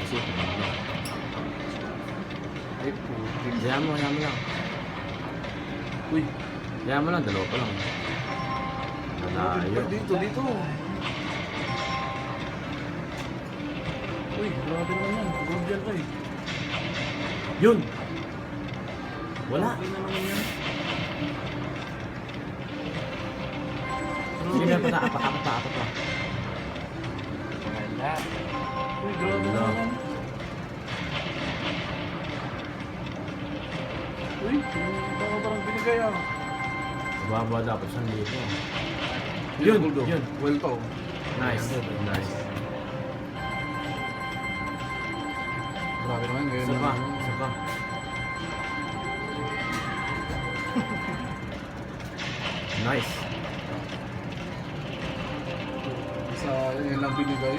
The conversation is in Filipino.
kasi. Ay, puti. Hayaan mo lang. Uy, Hayaan mo lang, dalawa pa lang. Malayo. dito. Uy, grabe naman yan. Gold yan, ay. Yun! Wala. Okay na naman yan. Sige na, apat pa. Wala. Uy, grabe Wala. naman. Uy, yung parang binigay ah. Mababa dapat 1,000. Yun. Yun. Well to. Nice. Grabe naman. Ganyan Isa pa. naman. Nice. Sa yun lang binigay.